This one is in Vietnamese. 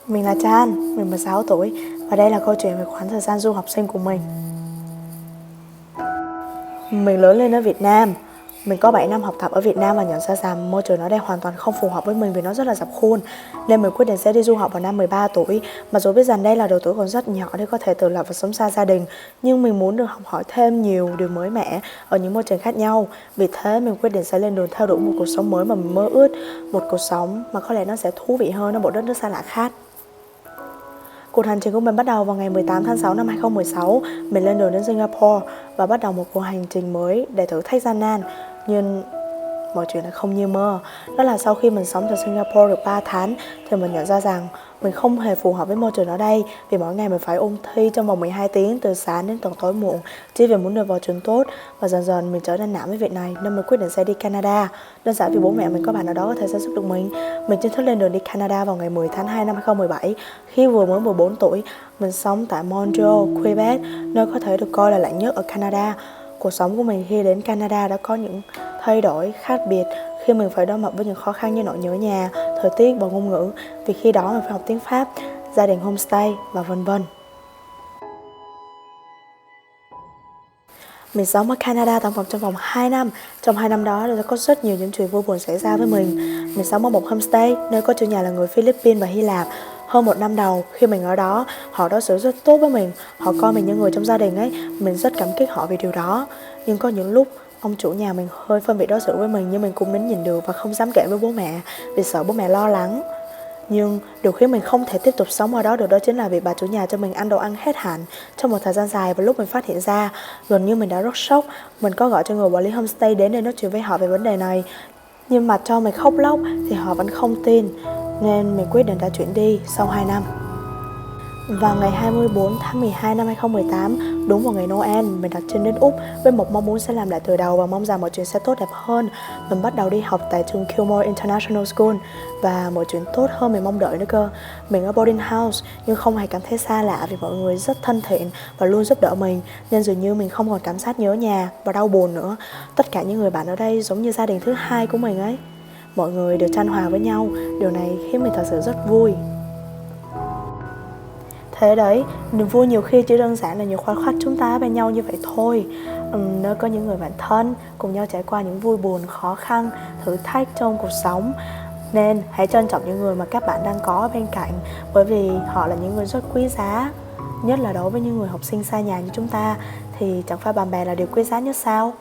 Mình là Chan, mình 16 tuổi và đây là câu chuyện về khoảng thời gian du học sinh của mình. Mình lớn lên ở Việt Nam. Mình có 7 năm học tập ở Việt Nam và nhận ra rằng môi trường ở đây hoàn toàn không phù hợp với mình vì nó rất là dập khuôn. Nên mình quyết định sẽ đi du học vào năm 13 tuổi. Mặc dù biết rằng đây là độ tuổi còn rất nhỏ để có thể tự lập và sống xa gia đình, nhưng mình muốn được học hỏi thêm nhiều điều mới mẻ ở những môi trường khác nhau. Vì thế mình quyết định sẽ lên đường theo đuổi một cuộc sống mới mà mình mơ ước, một cuộc sống mà có lẽ nó sẽ thú vị hơn ở một đất nước xa lạ khác. Cuộc hành trình của mình bắt đầu vào ngày 18 tháng 6 năm 2016. Mình lên đường đến Singapore và bắt đầu một cuộc hành trình mới để thử thách gian nan. Nhưng mọi chuyện lại không như mơ. Đó là sau khi mình sống tại Singapore được 3 tháng thì mình nhận ra rằng mình không hề phù hợp với môi trường ở đây. Vì mỗi ngày mình phải ôn thi trong vòng 12 tiếng từ sáng đến tận tối muộn chỉ vì muốn được vào trường tốt. Và dần dần mình trở nên nản với việc này nên mình quyết định sẽ đi Canada. Đơn giản vì bố mẹ mình có bạn ở đó có thể sẽ giúp được mình. Mình chính thức lên đường đi Canada vào ngày 10 tháng 2 năm 2017. Khi vừa mới 14 tuổi, mình sống tại Montreal, Quebec, nơi có thể được coi là lạnh nhất ở Canada. Cuộc sống của mình khi đến Canada đã có những thay đổi khác biệt khi mình phải đối mặt với những khó khăn như nỗi nhớ nhà, thời tiết và ngôn ngữ. Vì khi đó mình phải học tiếng Pháp, gia đình homestay và vân vân. Mình sống ở Canada tổng cộng trong vòng 2 năm. Trong 2 năm đó đã có rất nhiều những chuyện vui buồn xảy ra với mình. Mình sống ở một homestay nơi có chủ nhà là người Philippines và Hy Lạp. Hơn 1 năm đầu khi mình ở đó, họ đối xử rất tốt với mình. Họ coi mình như người trong gia đình ấy. Mình rất cảm kích họ vì điều đó. Nhưng có những lúc ông chủ nhà mình hơi phân biệt đối xử với mình, nhưng mình cũng nín nhịn được và không dám kể với bố mẹ vì sợ bố mẹ lo lắng. Nhưng điều khiến mình không thể tiếp tục sống ở đó được đó chính là việc bà chủ nhà cho mình ăn đồ ăn hết hạn trong một thời gian dài. Và lúc mình phát hiện ra, gần như mình đã rất sốc. Mình có gọi cho người quản lý homestay đến để nói chuyện với họ về vấn đề này, nhưng mà cho mình khóc lóc thì họ vẫn không tin. Nên mình quyết định đã chuyển đi sau 2 năm. Vào ngày 24 tháng 12 năm 2018, đúng vào ngày Noel, mình đặt chân đến Úc với một mong muốn sẽ làm lại từ đầu và mong rằng mọi chuyện sẽ tốt đẹp hơn. Mình bắt đầu đi học tại trường Kilmore International School và mọi chuyện tốt hơn mình mong đợi nữa cơ. Mình ở boarding house nhưng không hề cảm thấy xa lạ vì mọi người rất thân thiện và luôn giúp đỡ mình, nên dường như mình không còn cảm giác nhớ nhà và đau buồn nữa. Tất cả những người bạn ở đây giống như gia đình thứ hai của mình ấy. Mọi người đều chan hòa với nhau, điều này khiến mình thật sự rất vui. Thế đấy, niềm vui nhiều khi chỉ đơn giản là những khoảnh khắc chúng ta ở bên nhau như vậy thôi. Nơi có những người bạn thân, cùng nhau trải qua những vui buồn, khó khăn, thử thách trong cuộc sống. Nên hãy trân trọng những người mà các bạn đang có ở bên cạnh, bởi vì họ là những người rất quý giá. Nhất là đối với những người học sinh xa nhà như chúng ta thì chẳng phải bạn bè là điều quý giá nhất sao?